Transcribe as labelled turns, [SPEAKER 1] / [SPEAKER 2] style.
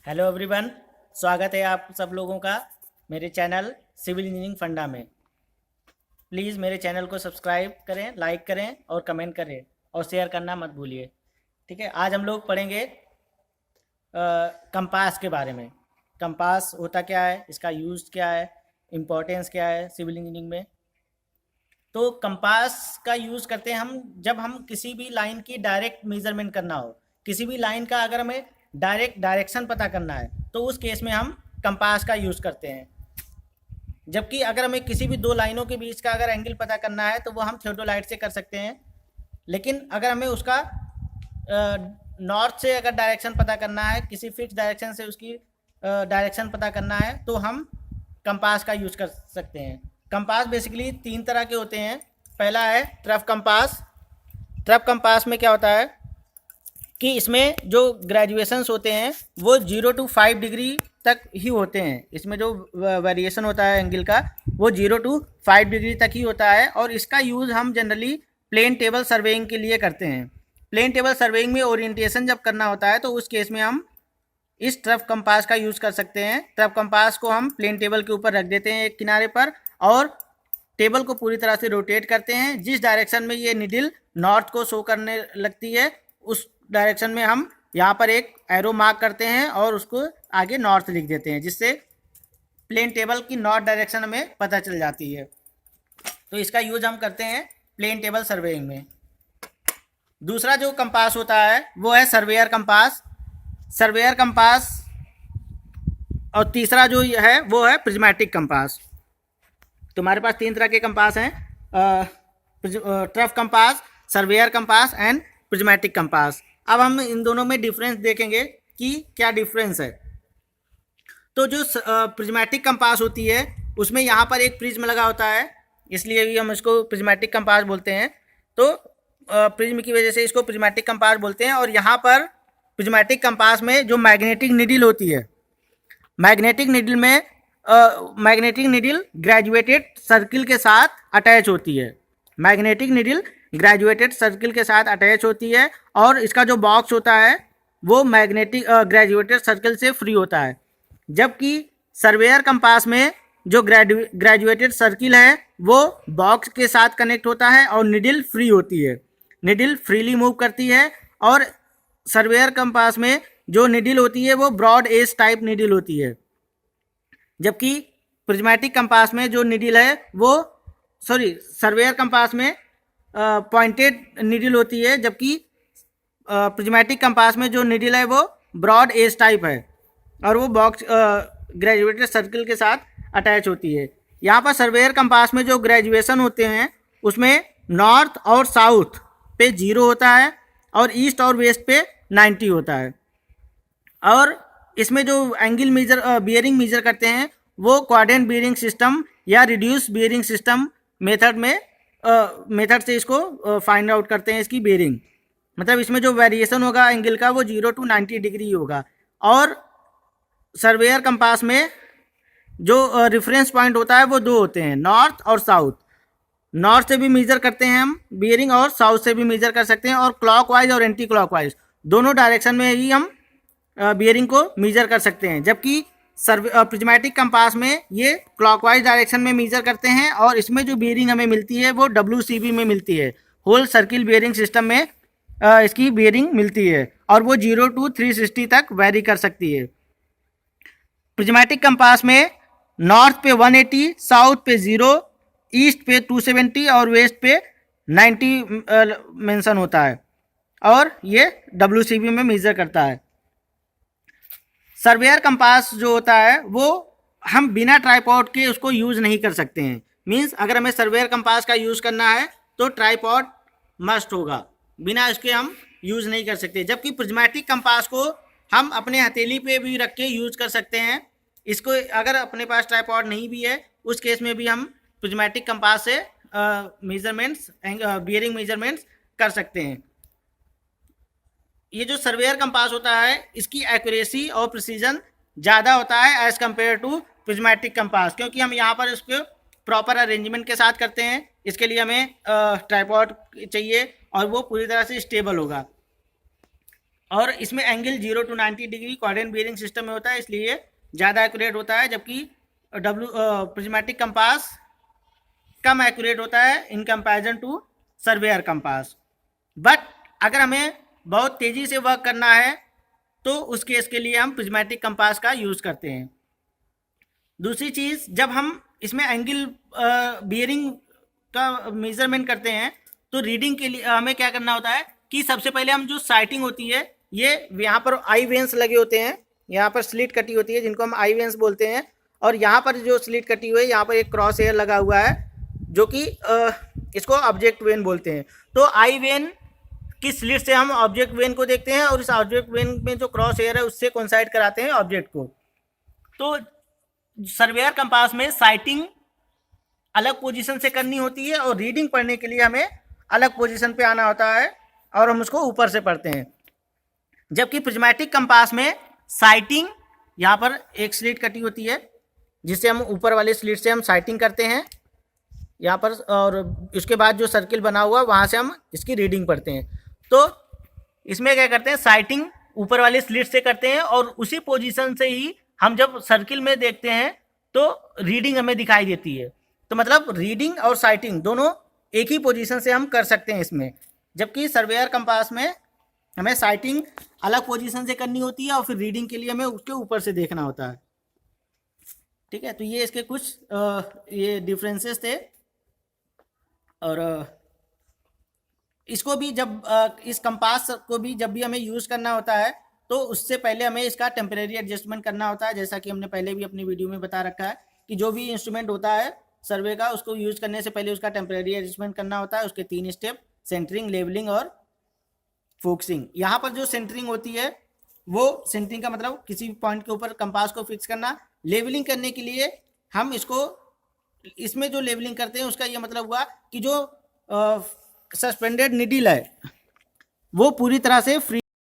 [SPEAKER 1] Hello everyone, स्वागत है आप सब लोगों का मेरे चैनल सिविल इंजीनियरिंग फंडा में। प्लीज़ मेरे चैनल को सब्सक्राइब करें, लाइक करें और कमेंट करें और शेयर करना मत भूलिए। ठीक है, आज हम लोग पढ़ेंगे कंपास के बारे में। कंपास होता क्या है, इसका यूज़ क्या है, इम्पोर्टेंस क्या है सिविल इंजीनियरिंग में। तो कंपास का यूज़ करते हैं हम जब हम किसी भी लाइन की डायरेक्ट मेजरमेंट करना हो। किसी भी लाइन का अगर हमें डायरेक्ट डायरेक्शन पता करना है तो उस केस में हम कंपास का यूज़ करते हैं। जबकि अगर हमें किसी भी दो लाइनों के बीच का अगर एंगल पता करना है तो वो हम थियोडोलाइट से कर सकते हैं। लेकिन अगर हमें उसका नॉर्थ से अगर डायरेक्शन पता करना है, किसी फिक्स डायरेक्शन से उसकी डायरेक्शन पता करना है तो हम कंपास का यूज़ कर सकते हैं। कंपास बेसिकली तीन तरह के होते हैं। पहला है ट्रफ कंपास। ट्रफ कंपास में क्या होता है कि इसमें जो ग्रेजुएशंस होते हैं वो 0 to 5 डिग्री तक ही होते हैं। इसमें जो वेरिएशन होता है एंगल का वो 0 to 5 डिग्री तक ही होता है और इसका यूज़ हम जनरली प्लेन टेबल सर्वेइंग के लिए करते हैं। प्लेन टेबल सर्वेइंग में ओरिएंटेशन जब करना होता है तो उस केस में हम इस ट्रफ कंपास का यूज़ कर सकते हैं। ट्रफ कंपास को हम प्लेन टेबल के ऊपर रख देते हैं एक किनारे पर और टेबल को पूरी तरह से रोटेट करते हैं। जिस डायरेक्शन में ये निडल नॉर्थ को शो करने लगती है उस डायरेक्शन में हम यहाँ पर एक एरो मार्क करते हैं और उसको आगे नॉर्थ लिख देते हैं, जिससे प्लेन टेबल की नॉर्थ डायरेक्शन हमें पता चल जाती है। तो इसका यूज हम करते हैं प्लेन टेबल सर्वेइंग में। दूसरा जो कंपास होता है वो है सर्वेयर कंपास। सर्वेयर कंपास और तीसरा जो है वो है प्रिज्मेटिक कंपास। तो हमारे पास तीन तरह के कंपास हैं, trough compass, surveyor compass and prismatic compass. अब हम इन दोनों में डिफरेंस देखेंगे कि क्या डिफरेंस है। तो जो प्रिज्मेटिक कंपास होती है उसमें यहाँ पर एक प्रिज्म लगा होता है, इसलिए भी हम इसको प्रिज्मेटिक कंपास बोलते हैं। तो प्रिज्म की वजह से इसको प्रिज्मेटिक कंपास बोलते हैं। और यहाँ पर प्रिज्मेटिक कंपास में जो मैग्नेटिक निडल होती है, मैग्नेटिक निडल में मैग्नेटिक निडल ग्रेजुएटेड सर्किल के साथ अटैच होती है। मैग्नेटिक निडल ग्रेजुएटेड सर्किल के साथ अटैच होती है और इसका जो बॉक्स होता है वो मैग्नेटिक ग्रेजुएटेड सर्किल से फ्री होता है। जबकि सर्वेयर कंपास में जो ग्रेजुएटेड सर्किल है वो बॉक्स के साथ कनेक्ट होता है और निडल फ्री होती है, निडल फ्रीली मूव करती है। और सर्वेयर कंपास में जो निडल होती है वो ब्रॉड एज टाइप निडल होती है। जबकि प्रिज्मेटिक कंपास में जो निडल है वो सर्वेयर कंपास में पॉइंटेड निडल होती है, जबकि प्रिज्मेटिक कंपास में जो निडल है वो ब्रॉड एज टाइप है और वो बॉक्स ग्रेजुएटेड सर्किल के साथ अटैच होती है। यहाँ पर सर्वेयर कंपास में जो ग्रेजुएशन होते हैं उसमें नॉर्थ और साउथ पे 0 होता है और ईस्ट और वेस्ट पे 90 होता है। और इसमें जो एंगल बियरिंग मेजर करते हैं वो क्वाड्रेंट बियरिंग सिस्टम या रिड्यूस बियरिंग सिस्टम मेथड से इसको फाइंड आउट करते हैं इसकी बियरिंग। मतलब इसमें जो वेरिएशन होगा एंगल का वो 0 to 90 डिग्री होगा। और सर्वेयर कंपास में जो रेफरेंस पॉइंट होता है वो दो होते हैं, नॉर्थ और साउथ। नॉर्थ से भी मेजर करते हैं हम बियरिंग और साउथ से भी मेजर कर सकते हैं और क्लॉकवाइज और एंटी क्लॉकवाइज दोनों डायरेक्शन में ही हम बियरिंग को मेजर कर सकते हैं। जबकि प्रिज्मेटिक कंपास में ये क्लॉकवाइज डायरेक्शन में मेजर करते हैं और इसमें जो बियरिंग हमें मिलती है वो WCB में मिलती है, होल सर्किल बियरिंग सिस्टम में इसकी बियरिंग मिलती है और वो 0 to 360 तक वेरी कर सकती है। प्रिज्मेटिक कंपास में नॉर्थ पे 180, साउथ पे 0, ईस्ट पे 270 और वेस्ट पे 90 मेंशन होता है और ये WCB में मेजर करता है। सर्वेयर कंपास जो होता है वो हम बिना ट्राइपॉड के उसको यूज़ नहीं कर सकते हैं। मींस अगर हमें सर्वेयर कंपास का यूज़ करना है तो ट्राइपॉड मस्ट होगा, बिना इसके हम यूज़ नहीं कर सकते। जबकि प्रिज्मेटिक कंपास को हम अपने हथेली पे भी रख के यूज़ कर सकते हैं। इसको अगर अपने पास ट्राइपॉड नहीं भी है उस केस में भी हम प्रिज्मेटिक कंपास से मेजरमेंट्स बियरिंग मेजरमेंट्स कर सकते हैं। ये जो सर्वेयर कंपास होता है इसकी एक्यूरेसी और प्रिसीजन ज़्यादा होता है as compare to prismatic compass, क्योंकि हम यहाँ पर इसको प्रॉपर अरेंजमेंट के साथ करते हैं। इसके लिए हमें ट्राइपॉड चाहिए और वो पूरी तरह से स्टेबल होगा। और इसमें angle 0 to 90 degree quadrant bearing system में होता है, इसलिए ज़्यादा एक्यूरेट होता है, जबकि प्रिज्मेटिक कंपास कम एक्यूरेट होता है in comparison to surveyor compass. But अगर हमें बहुत तेज़ी से वर्क करना है तो उस केस के लिए हम प्रिज्मेटिक कंपास का यूज़ करते हैं। दूसरी चीज़, जब हम इसमें एंगल बियरिंग का मेजरमेंट करते हैं तो रीडिंग के लिए हमें क्या करना होता है कि सबसे पहले हम जो साइटिंग होती है, ये यहाँ पर आई वेंस लगे होते हैं, यहाँ पर स्लिट कटी होती है जिनको हम आई वेंस बोलते हैं, और यहाँ पर जो स्लिट कटी हुई है यहाँ पर एक क्रॉस एयर लगा हुआ है जो कि इसको ऑब्जेक्ट वेन बोलते हैं। तो आई वेन की स्लिट से हम ऑब्जेक्ट वेन को देखते हैं और इस ऑब्जेक्ट वेन में जो क्रॉस एयर है उससे कोइंसाइड कराते हैं ऑब्जेक्ट को। तो सर्वेयर कंपास में साइटिंग अलग पोजीशन से करनी होती है और रीडिंग पढ़ने के लिए हमें अलग पोजीशन पे आना होता है और हम उसको ऊपर से पढ़ते हैं। जबकि प्रिज्मेटिक कंपास में साइटिंग, यहाँ पर एक स्लिट कटी होती है जिससे हम ऊपर वाले स्लिट से हम साइटिंग करते हैं यहाँ पर, और उसके बाद जो सर्किल बना हुआ वहाँ से हम इसकी रीडिंग पढ़ते हैं। तो इसमें क्या करते हैं, साइटिंग ऊपर वाले स्लिट से करते हैं और उसी पोजीशन से ही हम जब सर्किल में देखते हैं तो रीडिंग हमें दिखाई देती है। तो मतलब रीडिंग और साइटिंग दोनों एक ही पोजीशन से हम कर सकते हैं इसमें, जबकि सर्वेयर कंपास में हमें साइटिंग अलग पोजीशन से करनी होती है और फिर रीडिंग के लिए हमें उसके ऊपर से देखना होता है। ठीक है, तो ये इसके कुछ ये डिफरेंसेस थे। और इसको भी जब इस कंपास को भी जब भी हमें यूज़ करना होता है तो उससे पहले हमें इसका टेम्परेरी एडजस्टमेंट करना होता है, जैसा कि हमने पहले भी अपनी वीडियो में बता रखा है कि जो भी इंस्ट्रूमेंट होता है सर्वे का, उसको यूज़ करने से पहले उसका टेम्परेरी एडजस्टमेंट करना होता है। उसके 3 स्टेप, सेंटरिंग, लेवलिंग और फोकसिंग। यहाँ पर जो सेंटरिंग होती है वो सेंटरिंग का मतलब किसी भी पॉइंट के ऊपर कंपास को फिक्स करना। लेवलिंग करने के लिए हम इसको, इसमें जो लेवलिंग करते हैं उसका ये मतलब हुआ कि जो सस्पेंडेड निडल है वो पूरी तरह से फ्री